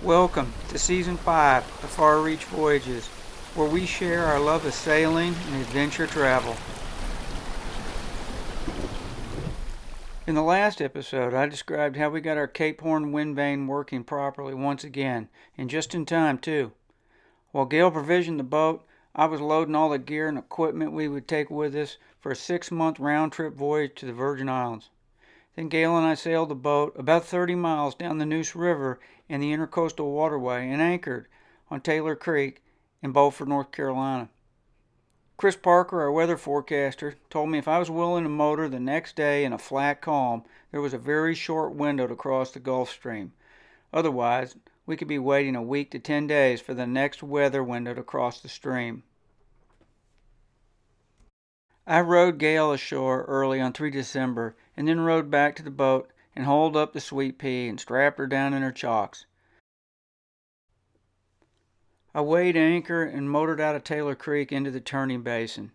Welcome to Season 5 of Far Reach Voyages, where we share our love of sailing and adventure travel. In the last episode, I described how we got our Cape Horn Windvane working properly once again, and just in time too. While Gail provisioned the boat, I was loading all the gear and equipment we would take with us for a 6-month round-trip voyage to the Virgin Islands. Then Gail and I sailed the boat about 30 miles down the Neuse River in the Intercoastal Waterway and anchored on Taylor Creek in Beaufort, North Carolina. Chris Parker, our weather forecaster, told me if I was willing to motor the next day in a flat calm, there was a very short window to cross the Gulf Stream. Otherwise, we could be waiting a week to 10 days for the next weather window to cross the stream. I rowed Gail ashore early on 3 December and then rowed back to the boat and hauled up the Sweet Pea and strapped her down in her chocks. I weighed anchor and motored out of Taylor Creek into the turning basin.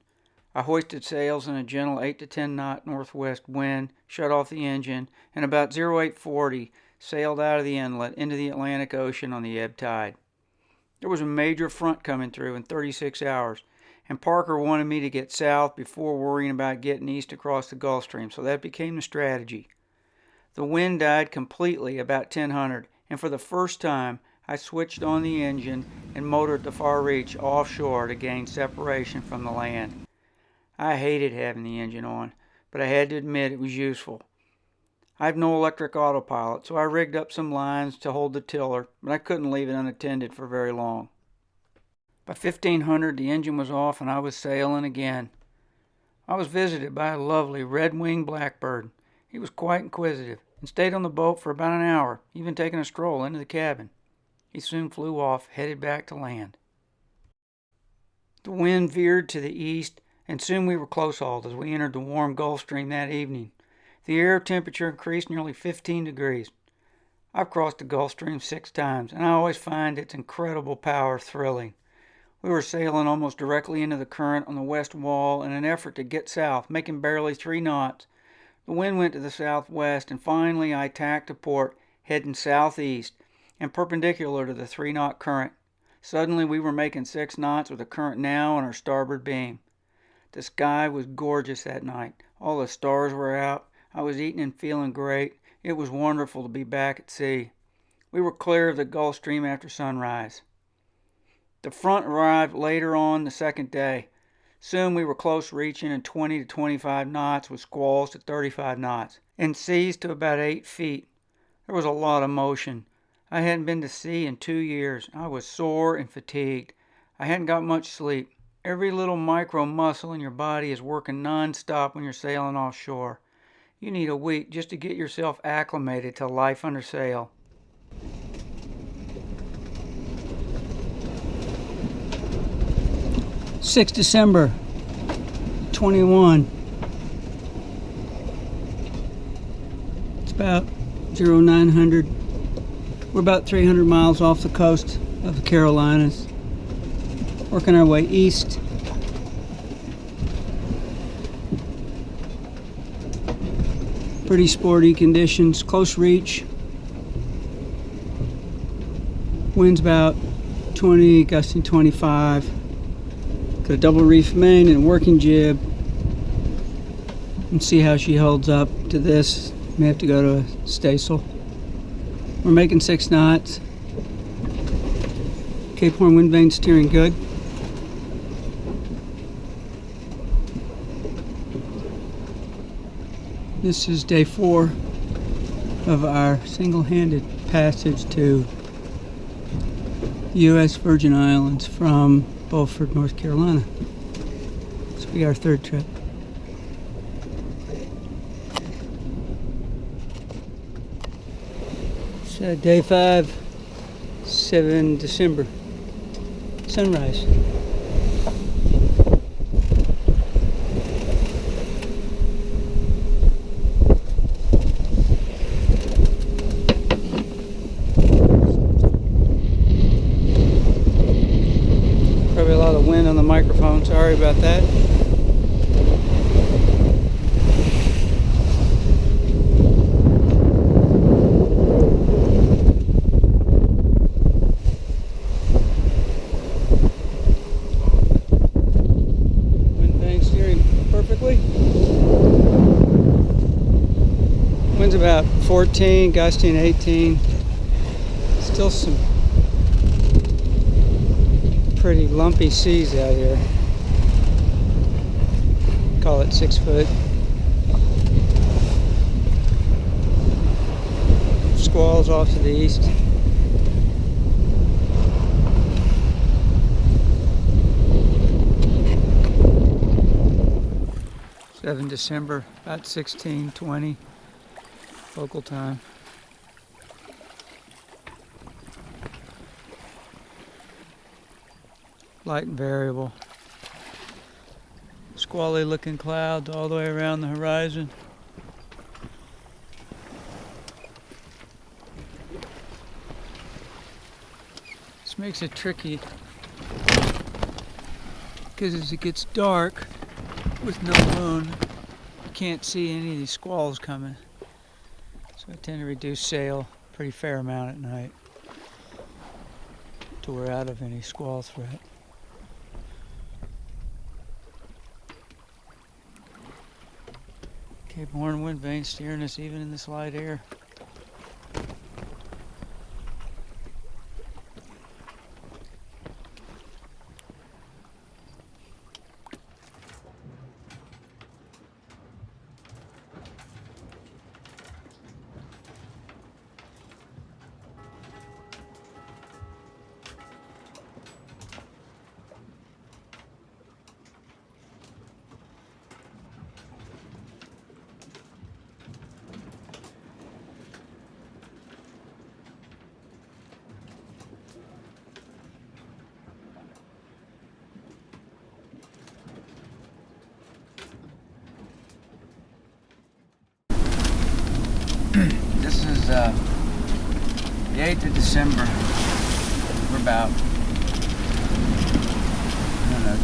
I hoisted sails in a gentle 8 to 10 knot northwest wind, shut off the engine, and about 0840 sailed out of the inlet into the Atlantic Ocean on the ebb tide. There was a major front coming through in 36 hours, and Parker wanted me to get south before worrying about getting east across the Gulf Stream, so that became the strategy. The wind died completely about 1000, and for the first time, I switched on the engine and motored the Far Reach offshore to gain separation from the land. I hated having the engine on, but I had to admit it was useful. I have no electric autopilot, so I rigged up some lines to hold the tiller, but I couldn't leave it unattended for very long. By 1500, the engine was off and I was sailing again. I was visited by a lovely red-winged blackbird. He was quite inquisitive and stayed on the boat for about an hour, even taking a stroll into the cabin. He soon flew off, headed back to land. The wind veered to the east, and soon we were close-hauled as we entered the warm Gulf Stream that evening. The air temperature increased nearly 15 degrees. I've crossed the Gulf Stream 6 times, and I always find its incredible power thrilling. We were sailing almost directly into the current on the west wall in an effort to get south, making barely 3 knots. The wind went to the southwest, and finally I tacked to port, heading southeast and perpendicular to the 3-knot current. Suddenly we were making 6 knots with the current now on our starboard beam. The sky was gorgeous that night. All the stars were out. I was eating and feeling great. It was wonderful to be back at sea. We were clear of the Gulf Stream after sunrise. The front arrived later on the second day. Soon we were close reaching in 20 to 25 knots with squalls to 35 knots and seas to about 8 feet. There was a lot of motion. I hadn't been to sea in 2 years. I was sore and fatigued. I hadn't got much sleep. Every little micro muscle in your body is working non-stop when you're sailing offshore. You need a week just to get yourself acclimated to life under sail. December 21. It's about 0900. We're about 300 miles off the coast of the Carolinas, working our way east. Pretty sporty conditions, close reach. Wind's about 20, gusting 25. Got a double reef main and a working jib. And see how she holds up to this. May have to go to a staysail. We're making 6 knots. Cape Horn Windvane steering good. This is day 4 of our single-handed passage to U.S. Virgin Islands from Beaufort, North Carolina. This will be our 3rd trip. So day 5, 7 December, sunrise. Probably a lot of wind on the microphone, sorry about that. 14, gusting 18. Still some pretty lumpy seas out here. Call it 6 foot. Squalls off to the east. December, about 16:20 local time. Light and variable. Squally looking clouds all the way around the horizon. This makes it tricky because as it gets dark with no moon, you can't see any of these squalls coming. So I tend to reduce sail a pretty fair amount at night till we're out of any squall threat. Cape Horn Windvane steering us even in this light air. This is the 8th of December. We're about,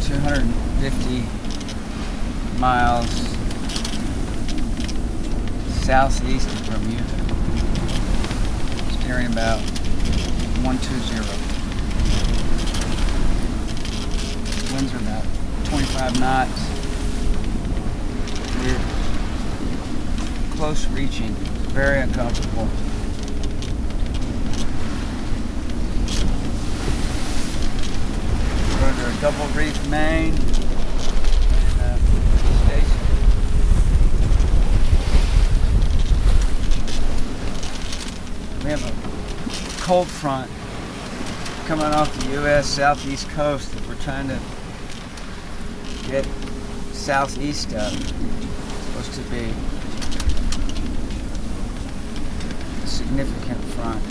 250 miles southeast of Bermuda. Steering about 120. Winds are about 25 knots. We're close reaching. Very uncomfortable. We're under a double reef main and station. We have a cold front coming off the U.S. southeast coast that we're trying to get southeast of. It's supposed to be significant front.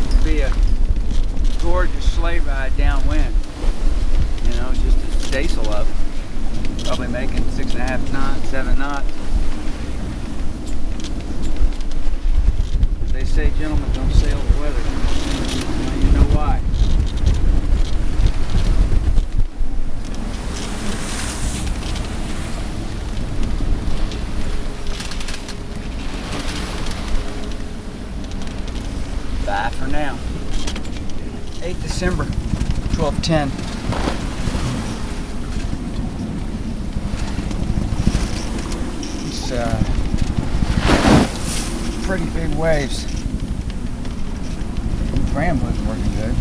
It'll be a gorgeous sleigh ride downwind. Just a staysail up. Probably making 6.5 knots, 7 knots. They say gentlemen don't sail the weather. Now you know why. Bye for now. 8th December, 12:10. It's pretty big waves. Ram was working good.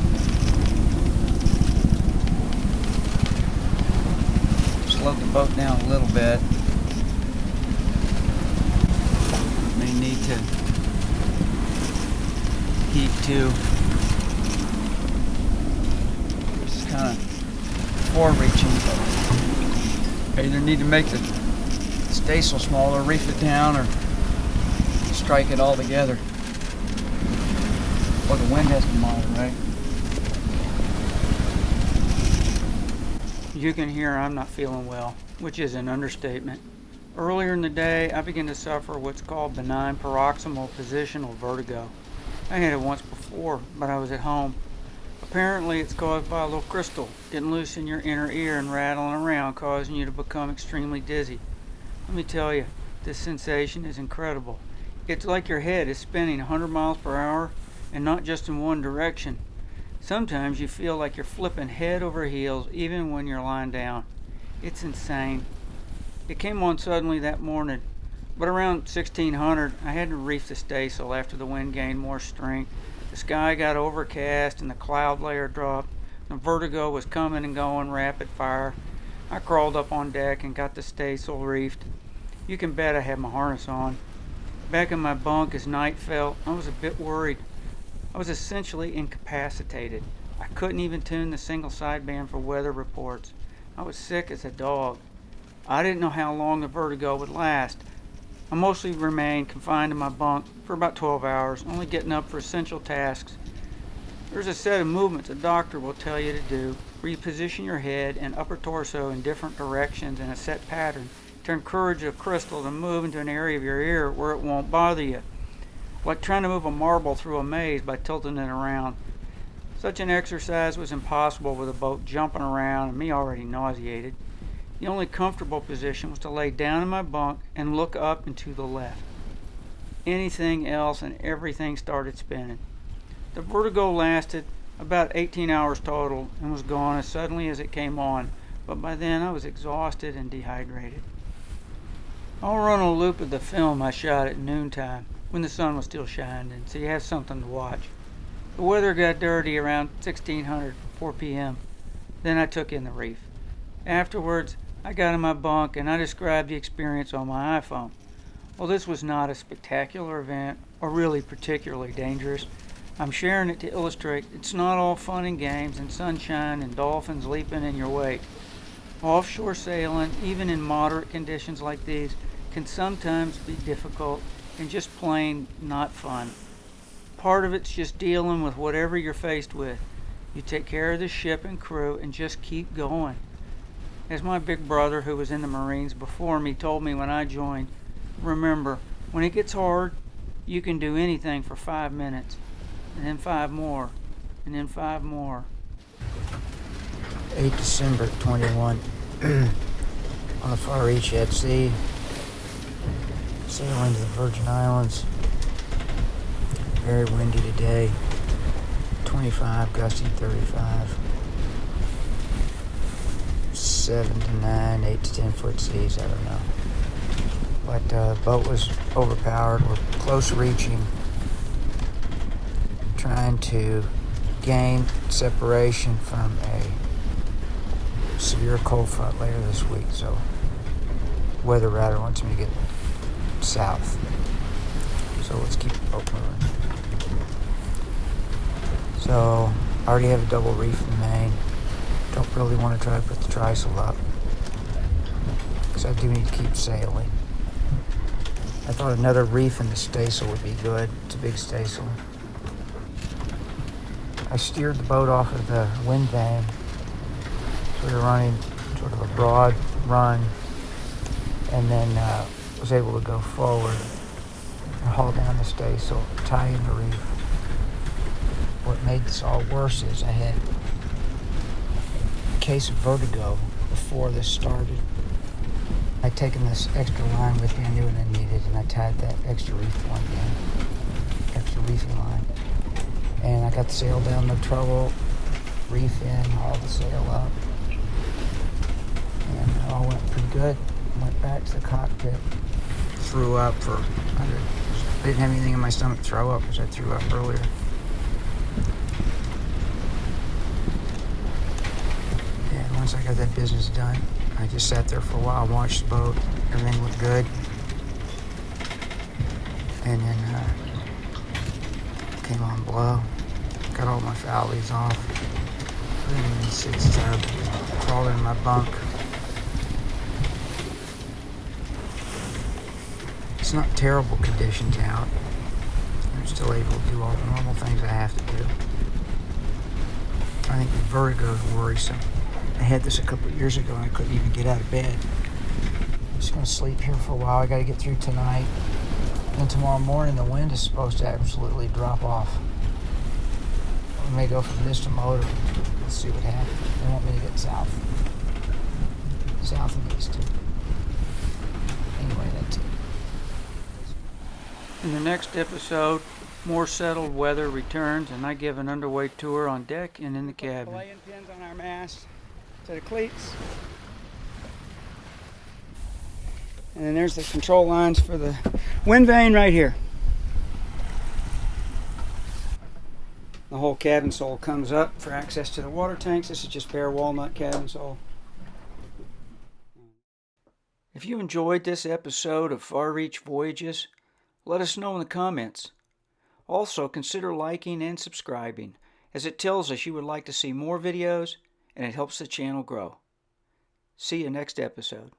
Slowed the boat down a little bit. May need to heat too. Just kind of forward-reaching, but I either need to make the staysail smaller, reef it down, or strike it all together. Or the wind has to moderate. You can hear I'm not feeling well, which is an understatement. Earlier in the day, I began to suffer what's called benign paroxysmal positional vertigo. I had it once before, but I was at home. Apparently, it's caused by a little crystal getting loose in your inner ear and rattling around, causing you to become extremely dizzy. Let me tell you, this sensation is incredible. It's like your head is spinning 100 miles per hour, and not just in one direction. Sometimes you feel like you're flipping head over heels even when you're lying down. It's insane. It came on suddenly that morning, but around 1600 I had to reef the staysail after the wind gained more strength. The sky got overcast and the cloud layer dropped. The vertigo was coming and going rapid fire. I crawled up on deck and got the staysail reefed. You can bet I had my harness on. Back in my bunk as night fell, I was a bit worried. I was essentially incapacitated. I couldn't even tune the single sideband for weather reports. I was sick as a dog. I didn't know how long the vertigo would last. I mostly remained confined to my bunk for about 12 hours, only getting up for essential tasks. There's a set of movements a doctor will tell you to do, where you position your head and upper torso in different directions in a set pattern to encourage a crystal to move into an area of your ear where it won't bother you, like trying to move a marble through a maze by tilting it around. Such an exercise was impossible with the boat jumping around and me already nauseated. The only comfortable position was to lay down in my bunk and look up and to the left. Anything else and everything started spinning. The vertigo lasted about 18 hours total and was gone as suddenly as it came on, but by then I was exhausted and dehydrated. I'll run a loop of the film I shot at noontime when the sun was still shining, so you have something to watch. The weather got dirty around 4 p.m. Then I took in the reef. Afterwards, I got in my bunk and I described the experience on my iPhone. While this was not a spectacular event or really particularly dangerous, I'm sharing it to illustrate it's not all fun and games and sunshine and dolphins leaping in your wake. Offshore sailing, even in moderate conditions like these, can sometimes be difficult and just plain not fun. Part of it's just dealing with whatever you're faced with. You take care of the ship and crew and just keep going. As my big brother, who was in the Marines before me, told me when I joined, remember, when it gets hard, you can do anything for 5 minutes, and then 5 more, and then 5 more. 8 December 21, on the far reach at sea, sailing to the Virgin Islands. Very windy today, 25, gusty 35. 7 to 9, 8 to 10 foot seas, I don't know. But the boat was overpowered. We're close reaching, trying to gain separation from a severe cold front later this week. So weather radar wants me to get south. So let's keep the boat moving. So I already have a double reef in the main. Don't really want to try to put the trysail up because I do need to keep sailing. I thought another reef in the staysail would be good. It's a big staysail. I steered the boat off of the Windvane, so we were running sort of a broad run, and then was able to go forward and haul down the staysail, tie in the reef. What made this all worse is I had case of vertigo before this started. I'd taken this extra line with me, I knew what I needed, and I tied that extra reef point in, extra reefing line. And I got the sail down, no trouble, reef in, hauled the sail up, and it all went pretty good. Went back to the cockpit, threw up for, I didn't have anything in my stomach to throw up because I threw up earlier. Once I got that business done, I just sat there for a while, watched the boat, everything looked good. And then came on below, got all my foul leads off, put them in 6 tub, crawled in my bunk. It's not terrible conditions out. I'm still able to do all the normal things I have to do. I think the vertigo is worrisome. I had this a couple of years ago and I couldn't even get out of bed. I'm just going to sleep here for a while. I got to get through tonight. And tomorrow morning the wind is supposed to absolutely drop off. We may go from this to motor. Let's see what happens. They want me to get south. South and east. Anyway, that's it. In the next episode, more settled weather returns and I give an underway tour on deck and in the cabin. Belaying pins on our mast to the cleats. And then there's the control lines for the Windvane right here. The whole cabin sole comes up for access to the water tanks. This is just bare walnut cabin sole. If you enjoyed this episode of Far Reach Voyages, let us know in the comments. Also, consider liking and subscribing, as it tells us you would like to see more videos and it helps the channel grow. See you next episode.